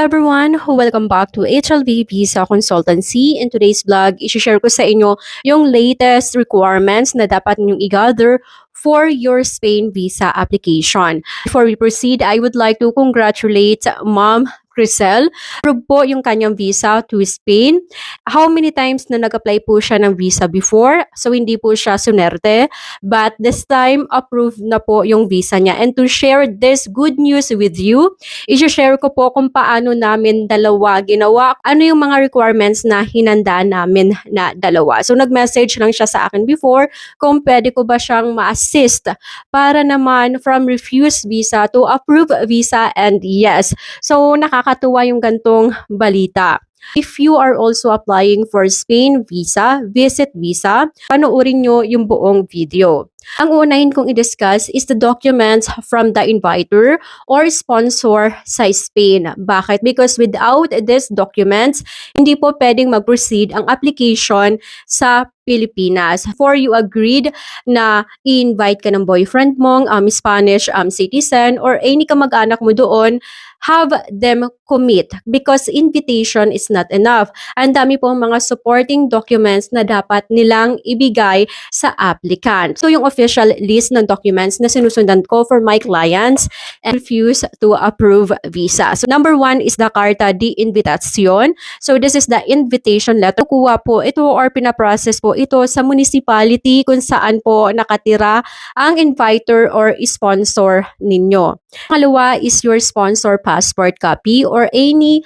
everyone! Welcome back to HLV Visa Consultancy. In today's vlog, i-share ko sa inyo yung latest requirements na dapat ninyong i-gather for your Spain visa application. Before we proceed, I would like to congratulate Ma'am Crisel. Approve po yung kanyang visa to Spain. How many times na nag-apply po siya ng visa before? So, hindi po siya sunerte. But this time, approved na po yung visa niya. And to share this good news with you, i-share ko po kung paano namin dalawa ginawa. Ano yung mga requirements na hinandaan namin na dalawa. So, nag-message lang siya sa akin before kung pwede ko ba siyang ma-assist para naman from refused visa to approved visa, and yes. So, nakakatuwa yung gantong balita. If you are also applying for Spain visa, visit visa, panoorin nyo yung buong video. Ang unahin kong i-discuss is the documents from the inviter or sponsor sa Spain. Bakit? Because without these documents, hindi po pwedeng mag-proceed ang application sa Pilipinas. For you agreed na i-invite ka ng boyfriend mong Spanish citizen or any kamag-anak mo doon, have them commit because invitation is not enough. Ang dami pong mga supporting documents na dapat nilang ibigay sa applicant. So yung official list ng documents na sinusundan ko for my clients and refuse to approve visa. So number 1 is the Carta de Invitación. So this is the invitation letter. Kuha po ito or pinaprocess po ito sa municipality kung saan po nakatira ang inviter or sponsor ninyo. Pangalawa is your sponsor passport copy or any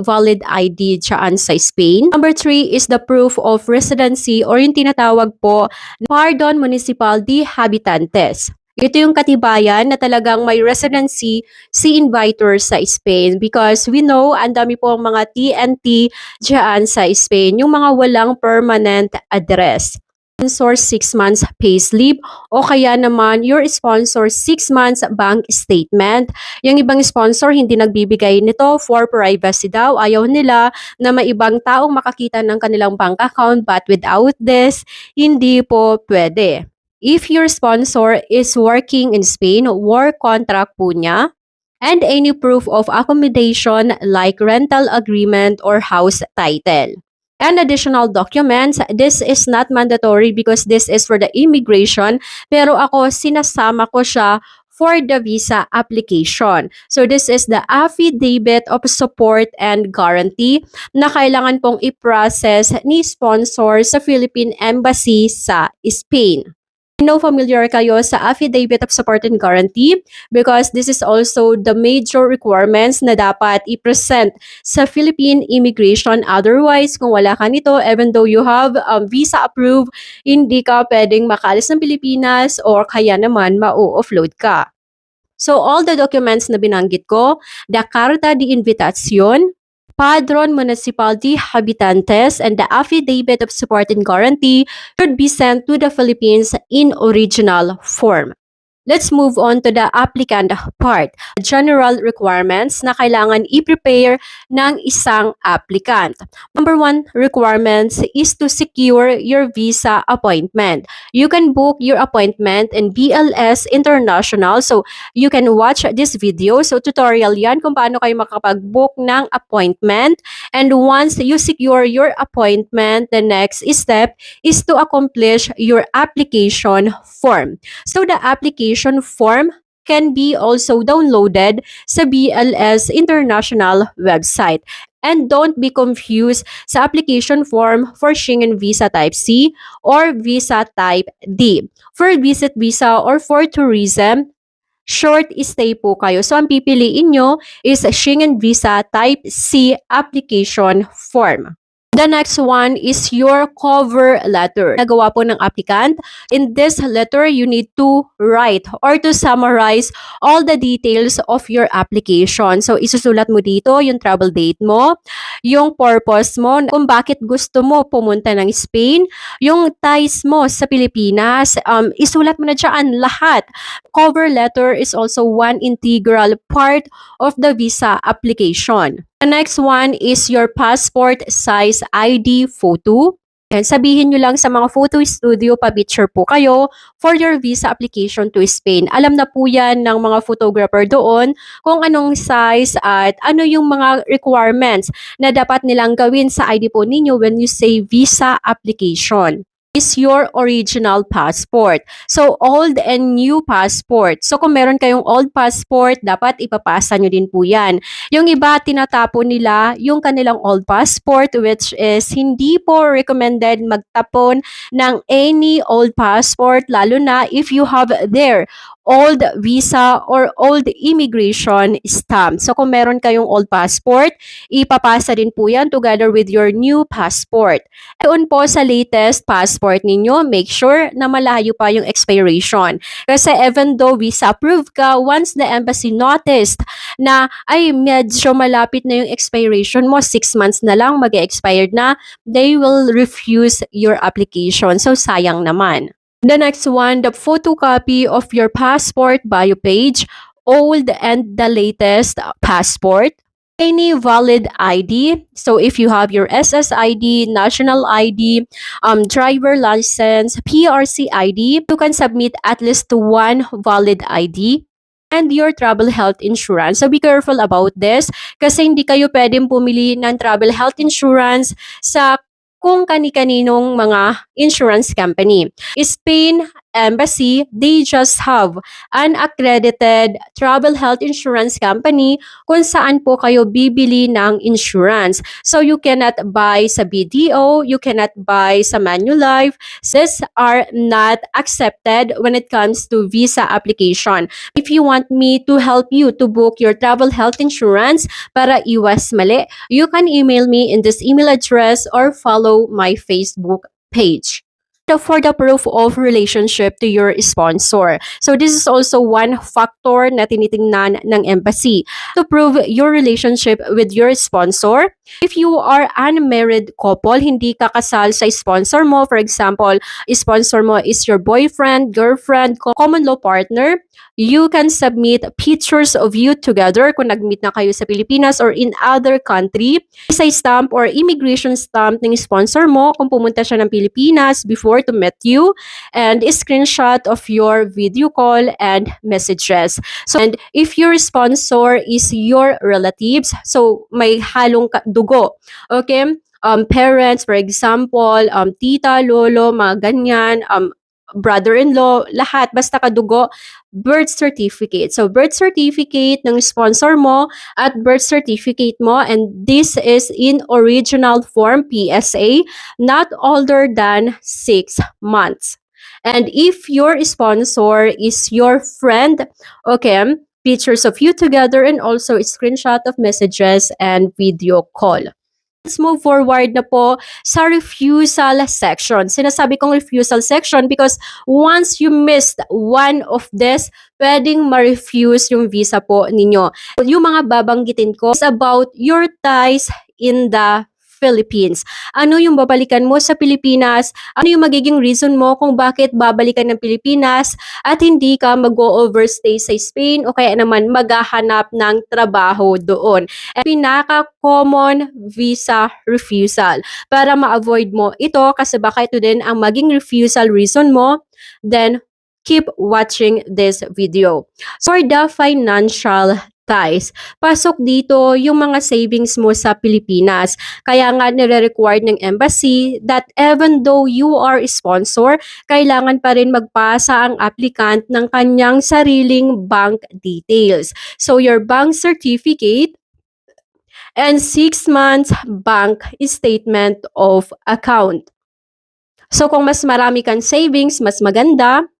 valid ID dyan sa Spain. Number 3 is the proof of residency or yung tinatawag po Pardon Municipal de Habitantes. Ito yung katibayan na talagang may residency si inviter sa Spain because we know ang dami po mga TNT dyan sa Spain, yung mga walang permanent address. Sponsor 6 months payslip o kaya naman your sponsor 6 months bank statement. Yung ibang sponsor hindi nagbibigay nito for privacy daw. Ayaw nila na may ibang taong makakita ng kanilang bank account, but without this, hindi po pwede. If your sponsor is working in Spain, work contract po niya, and any proof of accommodation like rental agreement or house title. And additional documents, this is not mandatory because this is for the immigration, pero ako sinasama ko siya for the visa application. So this is the affidavit of support and guarantee na kailangan pong i-process ni sponsor sa Philippine Embassy sa Spain. I know familiar kayo sa affidavit of support and guarantee because this is also the major requirements na dapat i-present sa Philippine immigration. Otherwise, kung wala ka nito, even though you have visa approved, hindi ka pwedeng makaalis ng Pilipinas or kaya naman ma-offload ka. So all the documents na binanggit ko, the Carta de Invitación, Padron Municipal de Habitantes, and the Affidavit of Support and Guarantee should be sent to the Philippines in original form. Let's move on to the applicant part. General requirements na kailangan i-prepare ng isang applicant. Number 1 requirements is to secure your visa appointment. You can book your appointment in BLS International. So, you can watch this video. So, tutorial yan kung paano kayo makapag-book ng appointment. And once you secure your appointment, the next step is to accomplish your application form. So, the application form can be also downloaded sa BLS International website. And don't be confused sa application form for Schengen Visa Type C or Visa Type D. For visit visa or for tourism, short stay po kayo. So, ang pipiliin nyo is Schengen Visa Type C application form. The next one is your cover letter. Nagawa po ng applicant. In this letter, you need to write or to summarize all the details of your application. So, isusulat mo dito yung travel date mo, yung purpose mo, kung bakit gusto mo pumunta ng Spain, yung ties mo sa Pilipinas, isulat mo na dyan lahat. Cover letter is also one integral part of the visa application. The next one is your passport size ID photo. And sabihin nyo lang sa mga photo studio, pa-picture po kayo for your visa application to Spain. Alam na po yan ng mga photographer doon kung anong size at ano yung mga requirements na dapat nilang gawin sa ID po ninyo when you say visa application is your original passport. So, old and new passport. So, kung meron kayong old passport, dapat ipapasa nyo din po yan. Yung iba, tinatapon nila yung kanilang old passport, which is hindi po recommended magtapon ng any old passport, lalo na if you have there old visa or old immigration stamp. So, kung meron kayong old passport, ipapasa din po yan together with your new passport. Doon po sa latest passport ninyo, make sure na malayo pa yung expiration. Kasi even though visa approved ka, once the embassy noticed na ay medyo malapit na yung expiration mo, 6 months na lang mag-expired na, they will refuse your application. So, sayang naman. The next one, the photocopy of your passport bio page, old and the latest passport. Any valid ID. So if you have your SSID, national ID, driver license, PRC ID, you can submit at least one valid ID and your travel health insurance. So be careful about this kasi hindi kayo pwedeng pumili ng travel health insurance sa kung kani-kaninong mga insurance company. Spain Embassy, they just have an accredited travel health insurance company kung saan po kayo bibili ng insurance. So you cannot buy sa BDO, you cannot buy sa Manulife. These are not accepted when it comes to visa application. If you want me to help you to book your travel health insurance para iwas mali, you can email me in this email address or follow my Facebook page. For the proof of relationship to your sponsor. So this is also one factor na tinitingnan ng embassy to prove your relationship with your sponsor. If you are unmarried couple, hindi ka kasal sa sponsor mo, for example, sponsor mo is your boyfriend, girlfriend, common law partner, you can submit pictures of you together kung nag-meet na kayo sa Pilipinas or in other country. Isa stamp or immigration stamp ng sponsor mo kung pumunta siya ng Pilipinas before to meet you, and a screenshot of your video call and messages. So, and if your sponsor is your relatives, so may halong dugo, okay? Parents, for example, tita, lolo, mga ganyan, brother-in-law, lahat, basta kadugo, birth certificate. So, birth certificate ng sponsor mo at birth certificate mo, and this is in original form, PSA, not older than 6 months. And if your sponsor is your friend, okay, pictures of you together and also a screenshot of messages and video call. Let's move forward na po sa refusal section. Sinasabi kong refusal section because once you missed one of this, pwedeng ma-refuse yung visa po ninyo. Yung mga babanggitin ko is about your ties in the Philippines. Ano yung babalikan mo sa Pilipinas? Ano yung magiging reason mo kung bakit babalikan ng Pilipinas at hindi ka mag-overstay sa Spain o kaya naman maghahanap ng trabaho doon? And pinaka-common visa refusal. Para ma-avoid mo ito kasi baka ito din ang maging refusal reason mo, then keep watching this video. For the financial ties, pasok dito yung mga savings mo sa Pilipinas. Kaya nga nire-required ng embassy that even though you are a sponsor, kailangan pa rin magpasa ang applicant ng kanyang sariling bank details. So your bank certificate and 6 months bank statement of account. So kung mas marami kang savings, mas maganda.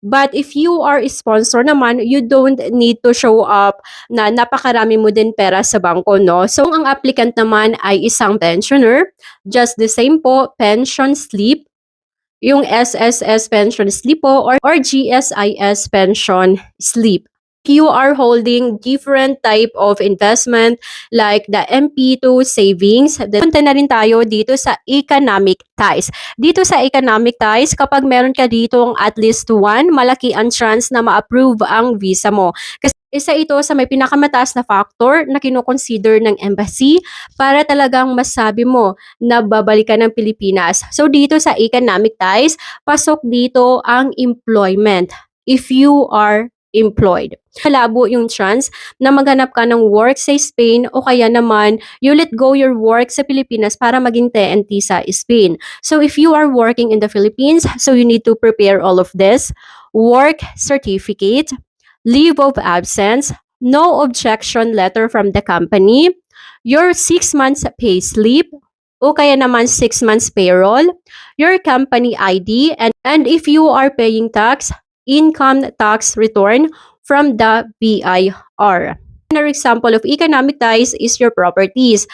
But if you are a sponsor naman, you don't need to show up na napakarami mo din pera sa bangko, no? So, ang applicant naman ay isang pensioner. Just the same po, pension slip, yung SSS pension slip po, or GSIS pension slip. You are holding different type of investment like the MP2 savings. Then, punta na rin tayo dito sa economic ties. Dito sa economic ties, kapag meron ka dito at least one, malaki ang chance na ma-approve ang visa mo. Kasi isa ito sa may pinakamataas na factor na kinoconsider ng embassy para talagang masabi mo na babalikan ng Pilipinas. So dito sa economic ties, pasok dito ang employment. If you are employed. Malabo yung chance na maghanap ka ng work sa Spain o kaya naman you let go your work sa Pilipinas para maging TNT sa Spain. So if you are working in the Philippines, so you need to prepare all of this. Work certificate, leave of absence, no objection letter from the company, your 6 months pay slip, o kaya naman 6 months payroll, your company ID, and if you are paying tax, income tax return from the BIR. Another example of economic ties is your properties,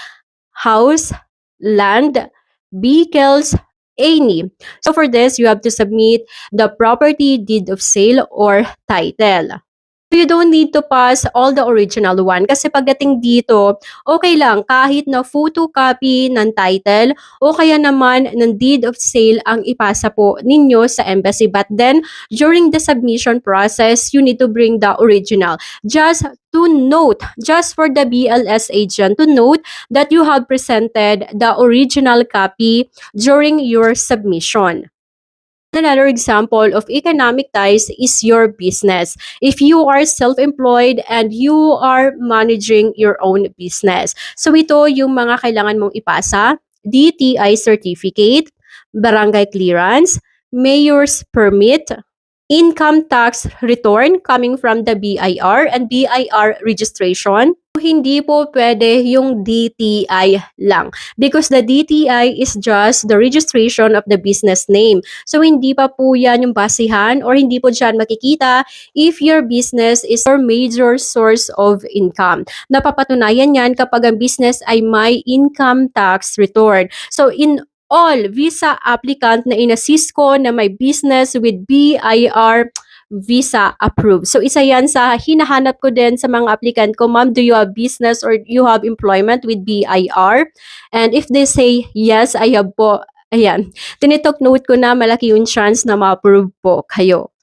house, land, vehicles, any. So for this, you have to submit the property deed of sale or title. You don't need to pass all the original one kasi pagdating dito, okay lang kahit na photocopy ng title o kaya naman ng deed of sale ang ipasa po ninyo sa embassy. But then, during the submission process, you need to bring the original. Just to note, just for the BLS agent to note that you have presented the original copy during your submission. Another example of economic ties is your business. If you are self-employed and you are managing your own business. So ito yung mga kailangan mong ipasa, DTI certificate, barangay clearance, mayor's permit, income tax return coming from the BIR and BIR registration. Hindi po pwede yung DTI lang because the DTI is just the registration of the business name. So hindi pa po yan yung basihan or hindi po dyan makikita if your business is your major source of income. Napapatunayan yan kapag ang business ay may income tax return. So in all visa applicant na in-assist ko na may business with BIR visa approved. So isa yan sa hinahanap ko din sa mga applicant ko, ma'am, do you have business or you have employment with BIR? And if they say, yes, I have po, ayan, tinitok note ko na malaki yung chance na ma-approve po kayo.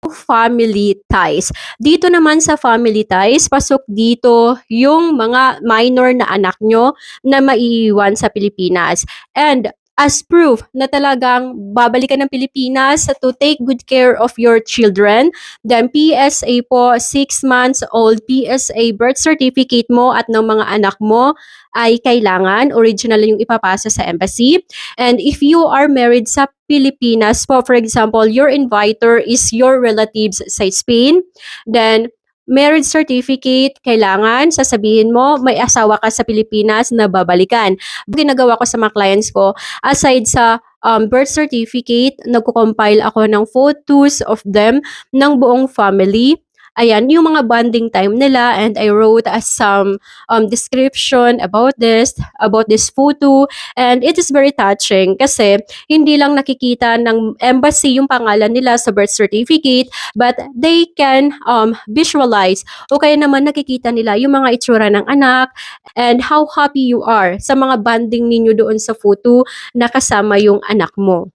Family ties. Dito naman sa family ties, pasok dito yung mga minor na anak nyo na maiiwan sa Pilipinas. And as proof na talagang babalikan ng Pilipinas to take good care of your children, then PSA po, 6 months old PSA birth certificate mo at ng mga anak mo ay kailangan, original yung ipapasa sa embassy. And if you are married sa Pilipinas po, for example, your inviter is your relatives sa Spain, then marriage certificate, kailangan sasabihin mo may asawa ka sa Pilipinas na babalikan. Ginagawa ko sa mga clients ko, aside sa birth certificate, nagko-compile ako ng photos of them ng buong family. Ayan, yung mga bonding time nila, and I wrote some description about this photo, and it is very touching kasi hindi lang nakikita ng embassy yung pangalan nila sa birth certificate, but they can visualize o kaya naman nakikita nila yung mga itsura ng anak and how happy you are sa mga bonding ninyo doon sa photo na kasama yung anak mo.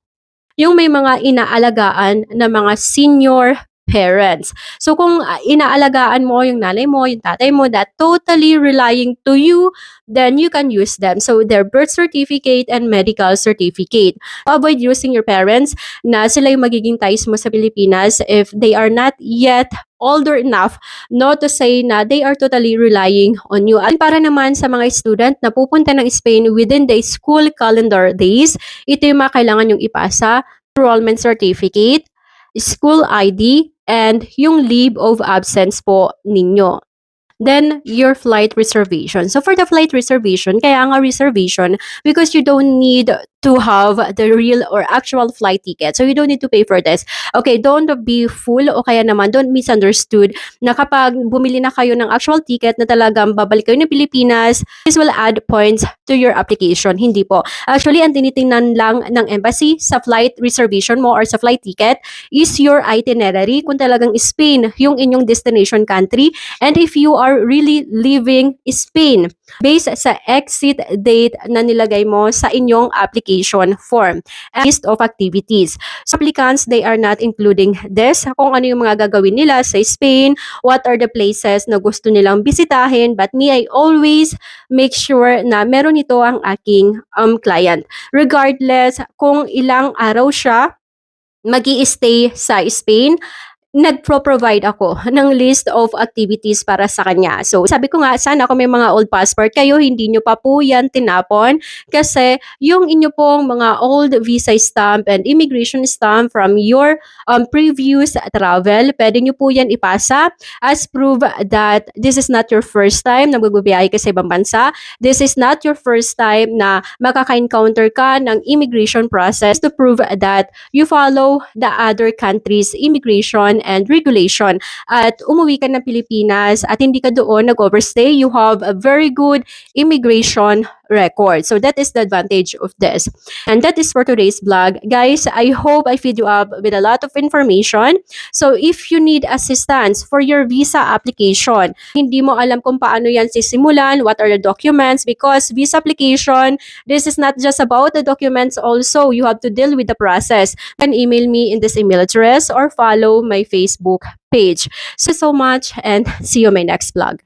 Yung may mga inaalagaan na mga senior parents. So kung inaalagaan mo yung nanay mo, yung tatay mo, that totally relying to you, then you can use them. So their birth certificate and medical certificate. Avoid using your parents na sila yung magiging ties mo sa Pilipinas if they are not yet older enough not to say na they are totally relying on you. At para naman sa mga student na pupunta ng Spain within the school calendar days, ito yung mga kailangan yung ipasa: enrollment certificate, school ID, and yung leave of absence po ninyo. Then, your flight reservation. So, for the flight reservation, kaya nga reservation because you don't need to have the real or actual flight ticket. So you don't need to pay for this. Okay, don't be fool o kaya naman don't misunderstood na kapag bumili na kayo ng actual ticket na talagang babalik kayo ng Pilipinas, this will add points to your application. Hindi po. Actually, ang tinitingnan lang ng embassy sa flight reservation mo or sa flight ticket is your itinerary kung talagang Spain yung inyong destination country and if you are really leaving Spain based sa exit date na nilagay mo sa inyong application form and list of activities. So applicants, they are not including this, kung ano yung mga gagawin nila sa Spain, what are the places na gusto nilang bisitahin, but me, I always make sure na meron ito ang aking client. Regardless kung ilang araw siya magi-stay sa Spain, nagpro-provide ako ng list of activities para sa kanya. So, sabi ko nga, sana kung may mga old passport kayo, hindi nyo pa po yan tinapon kasi yung inyo pong mga old visa stamp and immigration stamp from your previous travel, pwede nyo po yan ipasa as proof that this is not your first time na magbibiyahe ka sa ibang bansa. This is not your first time na makaka-encounter ka ng immigration process to prove that you follow the other country's immigration and regulation at umuwi ka ng Pilipinas at hindi ka doon nag-overstay, you have a very good immigration record. So that is the advantage of this. And that is for today's vlog. Guys, I hope I feed you up with a lot of information. So if you need assistance for your visa application, hindi mo alam kung paano yan sisimulan, what are the documents, because visa application, this is not just about the documents also. You have to deal with the process. You can email me in this email address or follow my Facebook page. So much and see you in my next vlog.